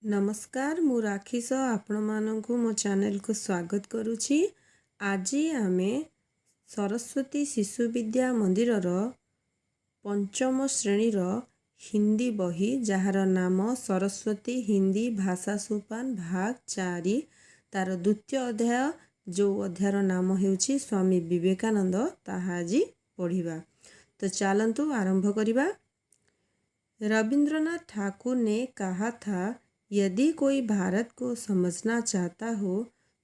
नमस्कार मु राखीस आपण मानकु मो चैनल को स्वागत करुछि। आज आमे सरस्वती शिशु विद्या मंदिर पंचम श्रेणी हिंदी बही जार नाम सरस्वती हिंदी भाषा सोपान भाग 4 तार द्वितीय अध्याय जो अध्यायर नाम हेउछि स्वामी विवेकानंद ताहा आज पढ़िबा। तो चलंतु आरंभ करिबा। रविंद्रनाथ ठाकुर ने कहा था, यदि कोई भारत को समझना चाहता हो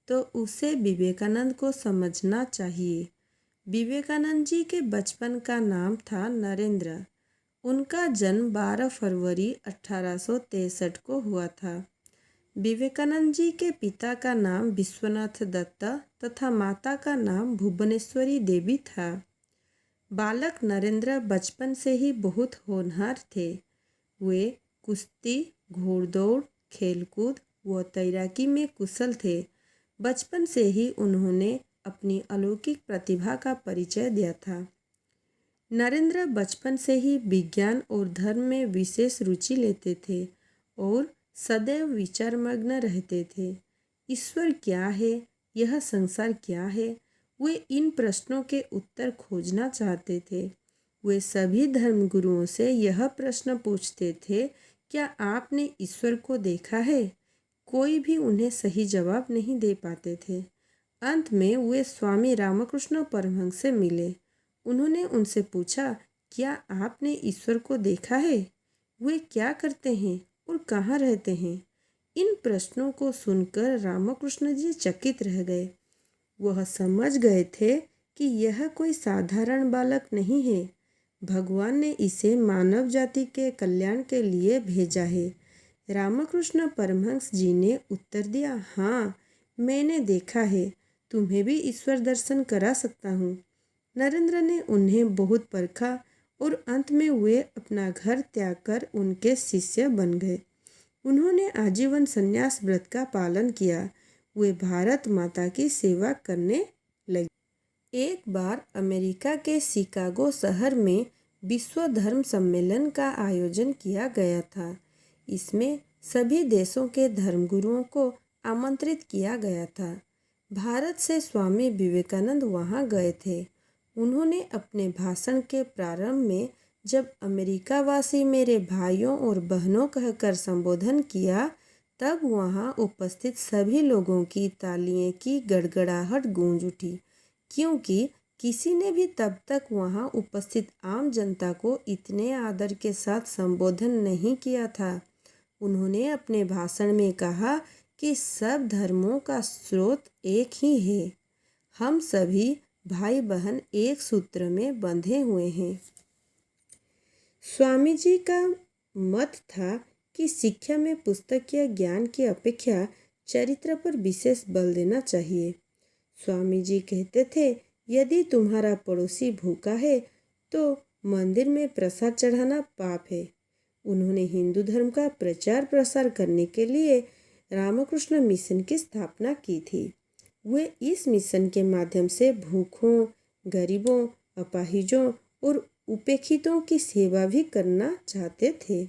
तो उसे विवेकानंद को समझना चाहिए। विवेकानंद जी के बचपन का नाम था नरेंद्र। उनका जन्म 12 फरवरी 1863 को हुआ था। विवेकानंद जी के पिता का नाम विश्वनाथ दत्त तथा माता का नाम भुवनेश्वरी देवी था। बालक नरेंद्र बचपन से ही बहुत होनहार थे। वे कुश्ती, घोड़दौड़, खेलकूद व तैराकी में कुशल थे। बचपन से ही उन्होंने अपनी अलौकिक प्रतिभा का परिचय दिया था। नरेंद्र बचपन से ही विज्ञान और धर्म में विशेष रुचि लेते थे और सदैव विचारमग्न रहते थे। ईश्वर क्या है, यह संसार क्या है, वे इन प्रश्नों के उत्तर खोजना चाहते थे। वे सभी धर्मगुरुओं से यह प्रश्न पूछते थे, क्या आपने ईश्वर को देखा है? कोई भी उन्हें सही जवाब नहीं दे पाते थे। अंत में वे स्वामी रामकृष्ण परमहंस से मिले। उन्होंने उनसे पूछा, क्या आपने ईश्वर को देखा है? वे क्या करते हैं और कहाँ रहते हैं? इन प्रश्नों को सुनकर रामकृष्ण जी चकित रह गए। वह समझ गए थे कि यह कोई साधारण बालक नहीं है। भगवान ने इसे मानव जाति के कल्याण के लिए भेजा है। रामकृष्ण परमहंस जी ने उत्तर दिया, हाँ, मैंने देखा है। तुम्हें भी ईश्वर दर्शन करा सकता हूँ। नरेंद्र ने उन्हें बहुत परखा और अंत में वे अपना घर त्याग कर उनके शिष्य बन गए। उन्होंने आजीवन संन्यास व्रत का पालन किया। वे भारत माता की सेवा करने लगे। एक बार अमेरिका के शिकागो शहर में विश्व धर्म सम्मेलन का आयोजन किया गया था। इसमें सभी देशों के धर्मगुरुओं को आमंत्रित किया गया था। भारत से स्वामी विवेकानंद वहां गए थे। उन्होंने अपने भाषण के प्रारंभ में जब अमेरिकावासी मेरे भाइयों और बहनों कहकर संबोधन किया, तब वहां उपस्थित सभी लोगों की तालियों की गड़गड़ाहट गूंज उठी, क्योंकि किसी ने भी तब तक वहां उपस्थित आम जनता को इतने आदर के साथ संबोधन नहीं किया था। उन्होंने अपने भाषण में कहा कि सब धर्मों का स्रोत एक ही है। हम सभी भाई बहन एक सूत्र में बंधे हुए हैं। स्वामी जी का मत था कि शिक्षा में पुस्तकीय ज्ञान की अपेक्षा चरित्र पर विशेष बल देना चाहिए। स्वामी जी कहते थे, यदि तुम्हारा पड़ोसी भूखा है तो मंदिर में प्रसाद चढ़ाना पाप है। उन्होंने हिंदू धर्म का प्रचार प्रसार करने के लिए रामकृष्ण मिशन की स्थापना की थी। वे इस मिशन के माध्यम से भूखों, गरीबों, अपाहिजों और उपेक्षितों की सेवा भी करना चाहते थे।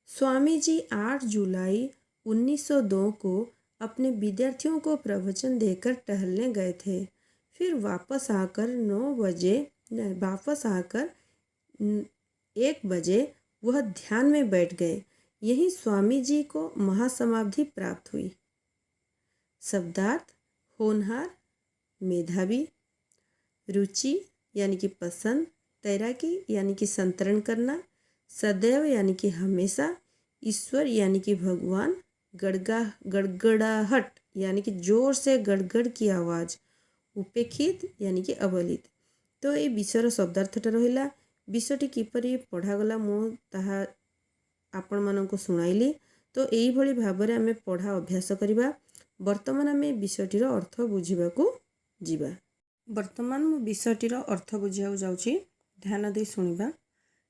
स्वामी जी 8 जुलाई 1902 को अपने विद्यार्थियों को प्रवचन देकर टहलने गए थे। फिर वापस आकर 1 बजे वह ध्यान में बैठ गए। यही स्वामी जी को महासमाधि प्राप्त हुई। शब्दार्थ: होनहार, मेधावी, रुचि यानी कि पसंद, तैराकी यानी कि संतरण करना, सदैव यानी कि हमेशा, ईश्वर यानी कि भगवान, गड़गड़ाहट यानी कि जोर से गड़गड़ की आवाज़, उपेक्षित यानी कि अबलित। तो ये विषयर शब्दार्थटा रहिला। विषयटी किपरि पढ़ागला मु ताहा आपण माननको सुनाइली। तो यही भली भाबरे आमे पढ़ा अभ्यास करिबा। वर्तमान आमे विषयटीर अर्थ बुझिबाकू जिबा। वर्तमान मु विषयटीर अर्थ बुझियाउ जाउची, ध्यान दे सुनिबा।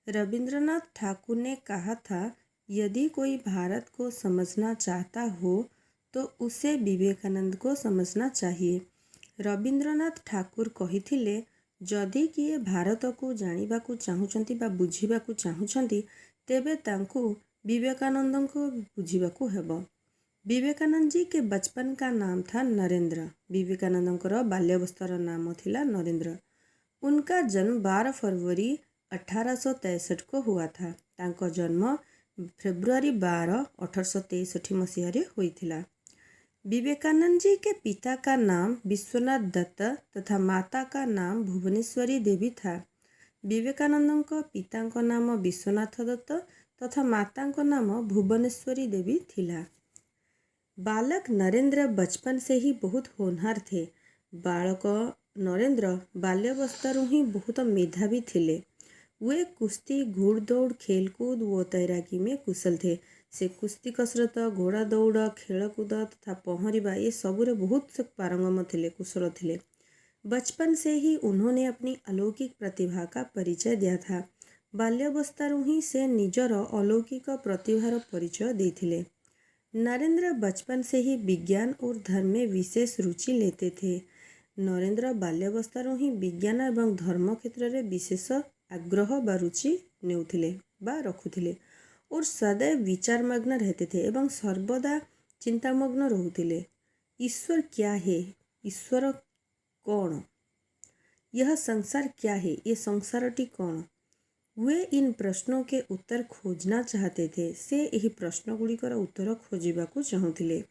रविंद्रनाथ ठाकुर ने कहा था, यदि कोई भारत को समझना चाहता हो तो उसे विवेकानंद को समझना चाहिए। रविंद्रनाथ ठाकुर कहिथिले, जदि किए भारत को जानिबाकू चाहुचंती बा बुझिबाकू चाहुचंती तेबे तांकू विवेकानंद को बुझिबाकू हेबो। विवेकानंद जी के बचपन का नाम था नरेंद्र। विवेकानंदଙ୍କର बाल्यावस्थार नाम थिला नरेंद्र। उनका जन्म 12 फरवरी 1863 को हुआ था। तांको जन्म फेब्रुआरी 12 1863 मसीह होइथिला। विवेकानंद जी के पिता का नाम विश्वनाथ दत्त तथा माता का नाम भुवनेश्वरी देवी था। विवेकानंद को पिता का नाम विश्वनाथ दत्त तथा माता का नाम भुवनेश्वरी देवी थिला। बालक नरेंद्र बचपन से ही बहुत होनहार थे। बालक नरेंद्र बाल्यावस्थारू ही बहुत मेधावी थिले। वे कुश्ती, घुड़दौड़, खेलकूद व तैराकी में कुशल थे। से कुश्ती, कसरत, घोड़ा दौड़, खेलकूद तथा पहरिबा ये सबुरे बहुत पारंगम थे, कुशल थे। बचपन से ही उन्होंने अपनी अलौकिक प्रतिभा का परिचय दिया था। बाल्यावस्थारू ही से निजर अलौकिक प्रतिभार परिचय देते। नरेंद्र बचपन से ही विज्ञान और धर्म में विशेष रुचि लेते थे। नरेंद्र बाल्यावस्थारू ही विज्ञान एवं धर्म क्षेत्र में विशेष आग्रह व रुचि नेउथिले बा रखुथिले और सदैव विचारमग्न रहते थे एवं सर्वदा चिंतामग्न रहते। ईश्वर क्या है? ईश्वर कौन? यह संसार क्या है? ये संसारटी कौन? वे इन प्रश्नों के उत्तर खोजना चाहते थे। से यही प्रश्न गुड़िकर उत्तर खोजिबाकू चाहूथिले।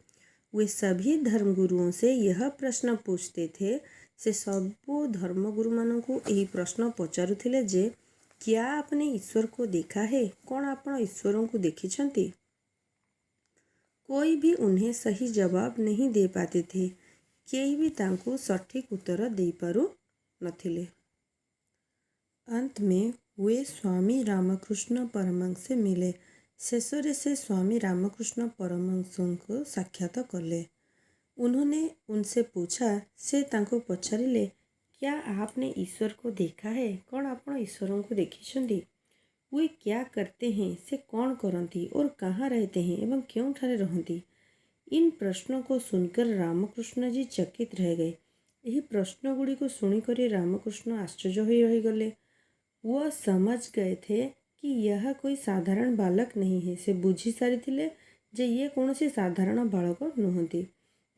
वे सभी धर्मगुरुओं से यह प्रश्न पूछते थे। से सबू धर्मगुरु मानू यही प्रश्न पचारुथिले जे क्या आपने ईश्वर को देखा है? कौन आपण ईश्वरों को देखिछंती? कोई भी उन्हें सही जवाब नहीं दे पाते थे। केही भी तांको सठिक उत्तर दे पारु नथिले। अंत में वे स्वामी रामकृष्ण परमहंस से मिले। शेषरे से स्वामी रामकृष्ण परमहंसों को साक्षात कले। उन्होंने उनसे पूछा, से तांको पचारिले, क्या आपने ईश्वर को देखा है? कौन आपण ईश्वरों को देखिछंती? वे क्या करते हैं? से कौन करती और कहाँ रहते हैं एवं क्यों ठारे रहती? इन प्रश्नों को सुनकर रामकृष्ण जी चकित रह गए। यही प्रश्न गुड़ी को सुनिकर रामकृष्ण आश्चर्य हो रहीगले। वह समझ गए थे कि यह कोई साधारण बालक नहीं है। से बुझी सारी थिले जे ये कौन सी साधारण बालक नुहंती।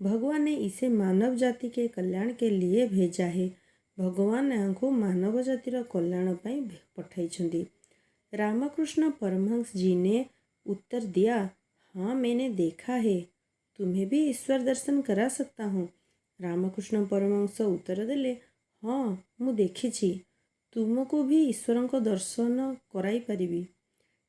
भगवान ने इसे मानव जाति के कल्याण के लिए भेजा है। भगवान यहाँ मानव जातिर कल्याण पाई पठाई। रामकृष्ण परमहंस जी ने उत्तर दिया, हाँ मैंने देखा है। तुम्हें भी ईश्वर दर्शन करा सकता हूँ। रामकृष्ण परमहंस उत्तर देले, हाँ मु देखिछि। तुमको भी ईश्वर को दर्शन कराई परिबी।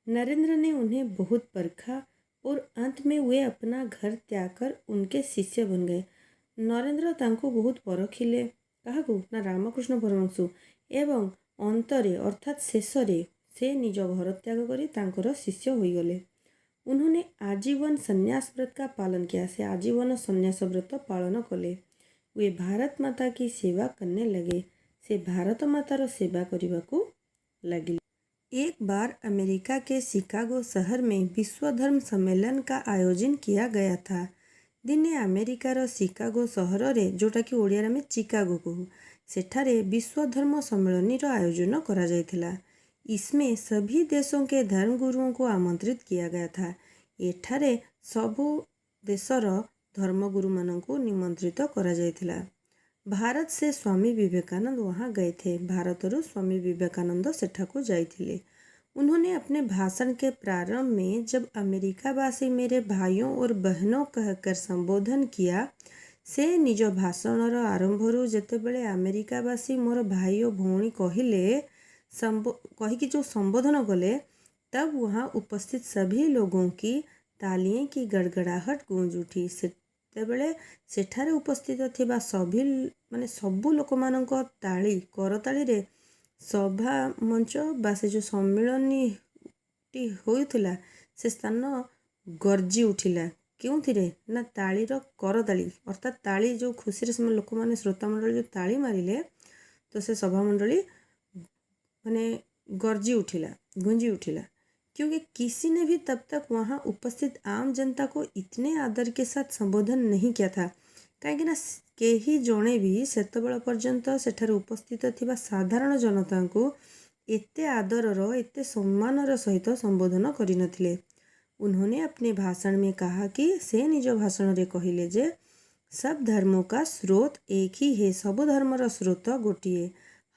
नरेंद्र ने उन्हें बहुत परखा और अंत में वे अपना घर त्याग कर उनके शिष्य बन गए। नरेंद्र तांको बहुत परखिले। काहाकू ना रामकृष्ण परमहंस एवं अंतरे अर्थात शेषरे से निज घर त्याग करी तांकर शिष्य होइगले। उन्होंने आजीवन संन्यास व्रत का पालन किया। से आजीवन संन्यास व्रत पालन कले। वे भारत माता की सेवा करने लगे। से भारत मातार सेवा करने को लगे। एक बार अमेरिका के शिकागो शहर में विश्व धर्म सम्मेलन का आयोजन किया गया था। दिने अमेरिकार शिकागो सहर रे जोटा कि ओडिया में चिकागो कहू, सेठारे विश्व धर्म सम्मेलन आयोजन करा जायथिला। इसमें सभी देशों के धर्मगुरुओं को आमंत्रित किया गया था। एठारे सबु देशर धर्मगुरु मानों को निमंत्रित करा जायथिला। भारत से स्वामी विवेकानंद वहाँ गए थे। भारतरू स्वामी विवेकानंद सेठाको जाइथिले। उन्होंने अपने भाषण के प्रारंभ में जब अमेरिकावासी मेरे भाइयों और बहनों कहकर संबोधन किया, से निज भाषणर आरंभरू जेतेबेले अमेरिकावासी मोर भाई और भौणी कहले कहीकि जो संबोधन कले, तब वहाँ उपस्थित सभी लोगों की तालियों की गड़गड़ाहट गूंज उठी। सेतेबेले सेठारे उपस्थित थिबा सभी माने सबु लोक मानक ताली करताली रे सभा मंच बा से जो सम्मेलनी टी होइथिला से स्थान गर्जी उठिला। क्योंथिरे ना तालीर करताली अर्थात ताली जो खुशी से लोक मैंने श्रोता मंडली जो ताली मारिले, तो से सभा मंडली माने गर्जी उठिला, गूंजी उठिला। क्योंकि किसी ने भी तब तक वहाँ उपस्थित आम जनता को इतने आदर के साथ संबोधन नहीं किया था। कहीं केही जणे भी सेतबेला पर्यंत सेठारे उपस्थित थिबा साधारण जनता को एते आदरर एते सम्मानर सहित संबोधन करि नथिले। उन्होंने अपने भाषण में कहा कि से निज भाषण रे कहिले जे सब धर्मों का स्रोत एक ही है, सबु धर्मर स्रोत गोटिए,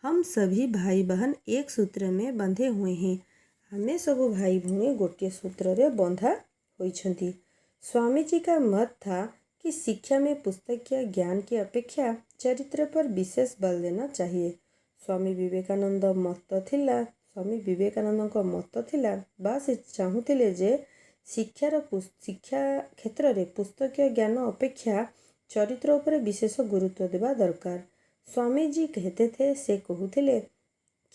हम सभी भाई बहन एक सूत्र में बंधे हुए हैं, हमें सबु भाई भूमि गोटिए सूत्र रे बंधा होइछंती। स्वामी जी का मत था कि शिक्षा में पुस्तकीय ज्ञान की अपेक्षा चरित्र पर विशेष बल देना चाहिए। स्वामी विवेकानंद मत थिला बा से चाहूले जे शिक्षा क्षेत्र में पुस्तकीय ज्ञान अपेक्षा चरित्र ଉପରେ विशेष गुरुत्व देवा दरकार। स्वामी जी कहते थे, से कहूले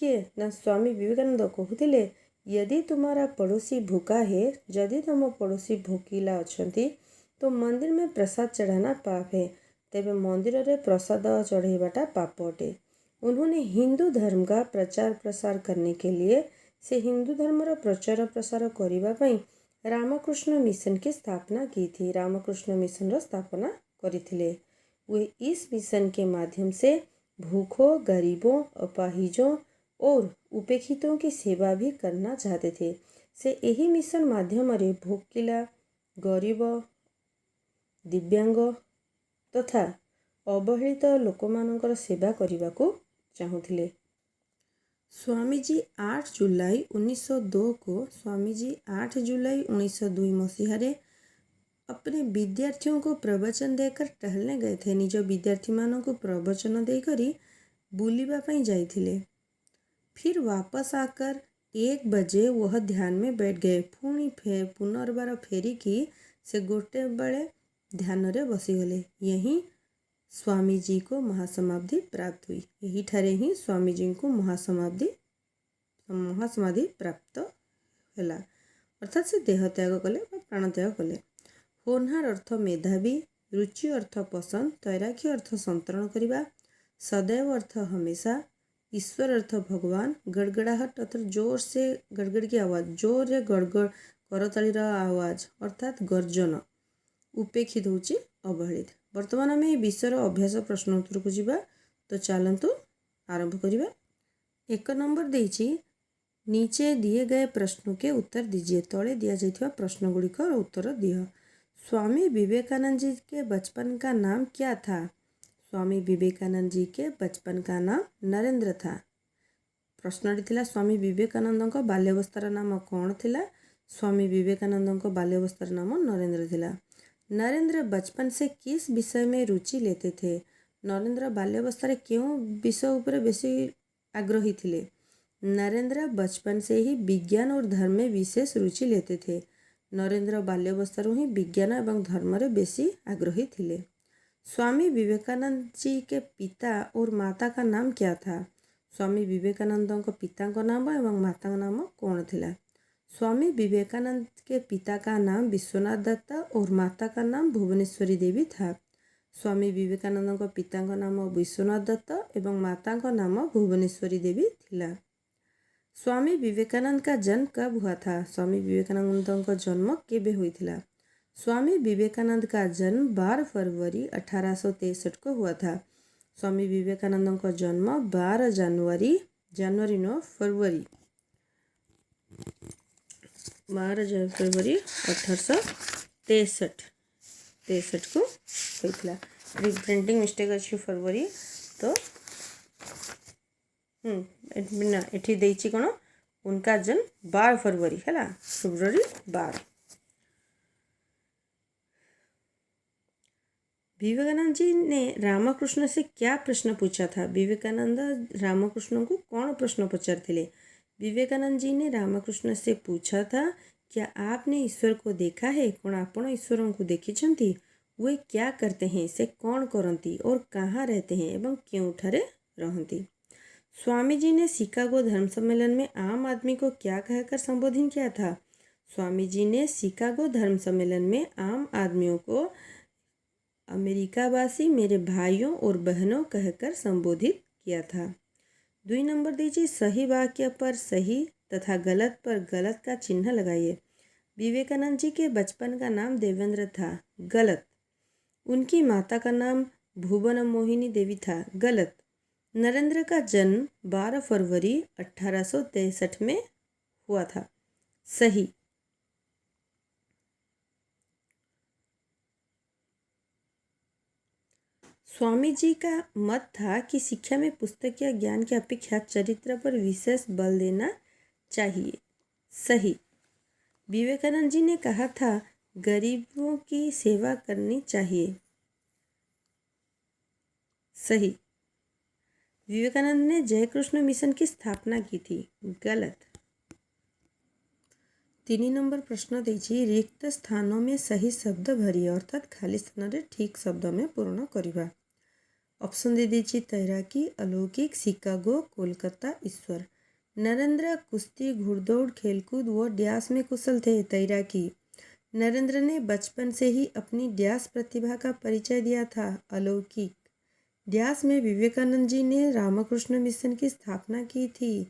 किए ना स्वामी विवेकानंद कहूले, यदि तुम्हारा पड़ोसी भूखा है, यदि तुम पड़ोसी भूखिला अछंती तो मंदिर में प्रसाद चढ़ाना पाप है, तेबे मंदिर रे प्रसाद चढ़ाइबाटा पाप अटे। उन्होंने हिंदू धर्म का प्रचार प्रसार करने के लिए से हिंदू धर्मर प्रचार प्रसार करने पई रामकृष्ण मिशन की स्थापना की थी। रामकृष्ण मिशन स्थापना करिथिले। वे इस मिशन के माध्यम से भूखों, गरीबों, अपाहिजों और उपेक्षितों की सेवा भी करना चाहते थे। से यही मिशन माध्यम रे भोकिला, गरीब, दिव्यांग तथा अवहेलित लोकमानंकर सेवा करने को चाहूले। स्वामी जी 8 जुलाई 1902 को स्वामी जी 8 जुलाई 1902 मसीह अपने विद्यार्थियों को प्रवचन देकर टहलने गए थे। निज विद्यार्थी मानों को प्रवचन देकर बुलिबा पई जाइथिले। फिर वापस आकर 1 बजे वह ध्यान में बैठ गए। पुणी पुनर्बार फेरी की से गोटे बेले ध्यान रे बसीगले। यही स्वामी जी को महासमाधि प्राप्त हुई। यही ठारे ही स्वामी जी को महासमाधि प्राप्त होला, अर्थात से देह त्याग कले प्राण त्याग कले। होनहार अर्थ मेधावी, रुचि अर्थ पसंद, तैराकी अर्थ संतरण करवा, सदैव अर्थ हमेशा, ईश्वर अर्थ भगवान, गड़गड़ाहट अर्थ जोर से गड़गड़ की आवाज़, जोर रे गड़गड़ करतालीर आवाज़ अर्थात गर्जन, उपेक्षित होची अवहेलित। वर्तमान आम ये विषयर अभ्यास प्रश्न उत्तर को जीवा। तो चलतु आरंभ करिबा। 1 नंबर देइछि, नीचे दिए गए प्रश्नों के उत्तर दीजिए। तले दिया जाइथिबा प्रश्न गुड़िकर उत्तर दियो। स्वामी विवेकानंद जी के बचपन का नाम क्या था? स्वामी विवेकानंद जी के बचपन का नाम नरेंद्र था। प्रश्न थिला स्वामी विवेकानंद का बाल्यावस्थार नाम कौन थिला? स्वामी विवेकानंद का बाल्यावस्थार नाम नरेंद्र थिला। नरेंद्र बचपन से किस विषय में रुचि लेते थे? नरेंद्र बाल्यावस्था क्यों विषय उपर बेसी आग्रही थिले? नरेंद्र बचपन से ही विज्ञान और धर्म में विशेष रुचि लेते थे। नरेंद्र बाल्यावस्थारू ही विज्ञान एवं धर्म रे बेसी आग्रही थिले। स्वामी विवेकानंद जी के पिता और माता का नाम क्या था? स्वामी विवेकानंद का पिता का नाम एवं माता का नाम कौन थिला? स्वामी विवेकानंद के पिता का नाम विश्वनाथ दत्ता और माता का नाम भुवनेश्वरी देवी था। स्वामी विवेकानंद का पिता का नाम विश्वनाथ दत्ता एवं माता का नाम भुवनेश्वरी देवी थिला। स्वामी विवेकानंद का जन्म कब हुआ था? स्वामी विवेकानंद का जन्म केबे हुईथिला? स्वामी विवेकानंद का जन्म 12 फरवरी 1863 को हुआ था। स्वामी विवेकानंद का जन्म 12 जनवरी 1863 को होइथिला। प्रिंटिंग मिस्टेक अच्छी फरवरी तो ना एठी देइछि कोन उनका जन्म 12 फरवरी है, फेब्रुआरी 12। विवेकानंद जी ने रामकृष्ण से क्या प्रश्न पूछा था? विवेकानंद रामकृष्ण को कौन प्रश्न पचारथिले? विवेकानंद जी ने रामकृष्ण से पूछा था, क्या आपने ईश्वर को देखा है? कौन आपण ईश्वर को देखिछंती? वे क्या करते हैं, से कौन करती और कहाँ रहते हैं एवं क्योंठारे रहती? स्वामी जी ने शिकागो धर्म सम्मेलन में आम आदमी को क्या कहकर संबोधित किया था? स्वामी जी ने शिकागो धर्म सम्मेलन में आम आदमियों को अमेरिकावासी मेरे भाइयों और बहनों कहकर संबोधित किया था। 2 नंबर दीजिए, सही वाक्य पर सही तथा गलत पर गलत का चिन्ह लगाइए। विवेकानंद जी के बचपन का नाम देवेंद्र था, गलत। उनकी माता का नाम भुवन मोहिनी देवी था, गलत। नरेंद्र का जन्म 12 फरवरी 1863 में हुआ था, सही। स्वामी जी का मत था कि शिक्षा में पुस्तक या ज्ञान की अपेक्षा चरित्र पर विशेष बल देना चाहिए। सही। विवेकानंद जी ने कहा था गरीबों की सेवा करनी चाहिए। सही। विवेकानंद ने जय कृष्ण मिशन की स्थापना की थी। गलत। 3 नंबर प्रश्न देछि रिक्त स्थानों में सही शब्द भरिए अर्थात खाली स्थान रे ठीक शब्द में पूर्ण करिबा। ऑप्शन दे देछि तैराकी, अलौकिक, शिकागो, कोलकाता, ईश्वर। नरेंद्र कुश्ती, घुड़दौड़, खेलकूद व डैश में कुशल थे। तैराकी। नरेंद्र ने बचपन से ही अपनी डैश प्रतिभा का परिचय दिया था। अलौकिक। डैश में विवेकानंद जी ने रामकृष्ण मिशन की स्थापना की थी।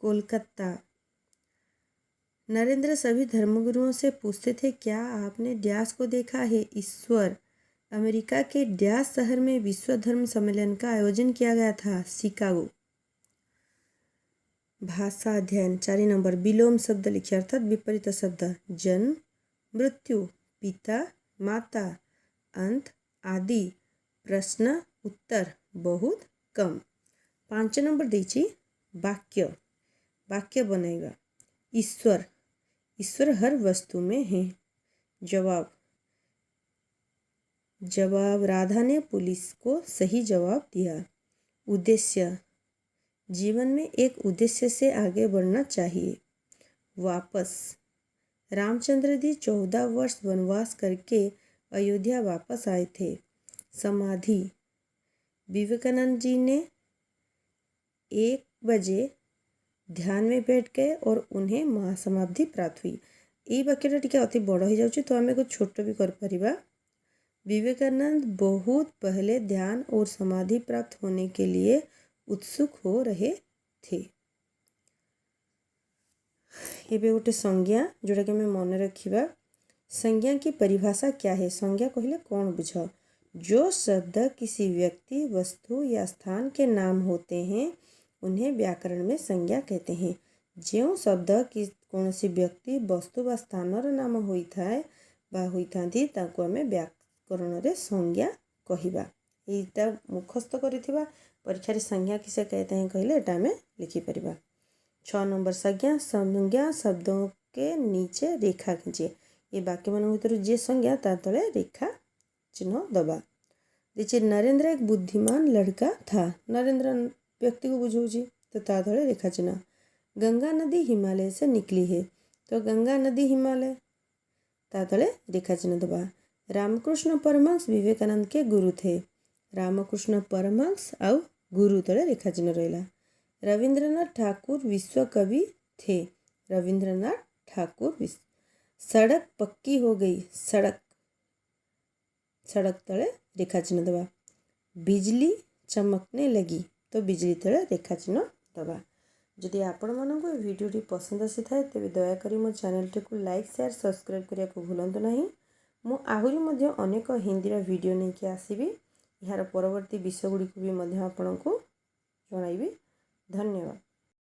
कोलकाता। नरेंद्र सभी धर्मगुरुओं से पूछते थे क्या आपने डैश को देखा है। ईश्वर। अमेरिका के डैश शहर में विश्व धर्म सम्मेलन का आयोजन किया गया था। शिकागो। भाषा अध्ययन 4 नंबर विलोम शब्द लिखिए अर्थात विपरीत शब्द। जन्म, मृत्यु, पिता, माता, अंत, आदि, प्रश्न, उत्तर, बहुत, कम। 5 नंबर देछि वाक्य। वाक्य बनाइबा। ईश्वर। ईश्वर हर वस्तु में है। जवाब। जवाब राधा ने पुलिस को सही जवाब दिया। उद्देश्य। जीवन में एक उद्देश्य से आगे बढ़ना चाहिए। वापस। रामचंद्र जी 14 वर्ष वनवास करके अयोध्या वापस आए थे। समाधि। विवेकानंद जी ने 1 बजे ध्यान में बैठ गए और उन्हें महासमाधि प्राप्त हुई। ये वाक्यटा टिके अति बड़ हो जाउछि तो आमे कुछ छोट भी कर परिबा। विवेकानंद बहुत पहले ध्यान और समाधि प्राप्त होने के लिए उत्सुक हो रहे थे। एबे गोटे संज्ञा जोटा कि मन रखिबा। संज्ञा की परिभाषा क्या है। संज्ञा कहले कौन बुझ। जो शब्द किसी व्यक्ति, वस्तु या स्थान के नाम होते हैं उन्हें व्याकरण में संज्ञा कहते हैं। जो शब्द कि कौनसी व्यक्ति, वस्तु व स्थानर नाम होइथाए बा होइथांती ताको आमे व्याकरण रे संज्ञा कहिबा। एटा मुखस्थ करिथिबा परीक्षा रे संज्ञा किसे कहते हैं कहले एटा में लिखि परिबा। 6 नंबर संज्ञा। संज्ञा शब्दों के नीचे रेखा खींचे। ये वाक्य मान भीतर जे संज्ञा ता तले रेखा चिन्ह दबा। देखिए नरेंद्र एक बुद्धिमान लड़का था। नरेंद्र व्यक्ति को बुझाऊँगी तो ता तले रेखा चिन्ह। गंगा नदी हिमालय से निकली है तो गंगा नदी हिमालय ता तले रेखा चिन्ह दबा। रामकृष्ण परमहंस विवेकानंद के गुरु थे। रामकृष्ण परमहंस आउ गुरु तले रेखा चिन्ह रहिला। रविंद्रनाथ ठाकुर विश्व कवि थे। रविंद्रनाथ ठाकुर विश्व। सड़क पक्की हो गई। सड़क सड़क तले रेखा चिन्ह दबा। बिजली चमकने लगी तो बिजली तले रेखा चिन्ह दबा। जदि आपण मानक वीडियोटी पसंद आसी थाए तेबे दयाकरी मो चैनल को लाइक शेयर सब्सक्राइब करिया को भूलंतु नहीं। मु आहुरी मध्य अनेक हिंदी वीडियो नहीं कि आसीबी। यार परवर्ती विषय गुडी को भी मध्य आपनको जणाइबी। धन्यवाद।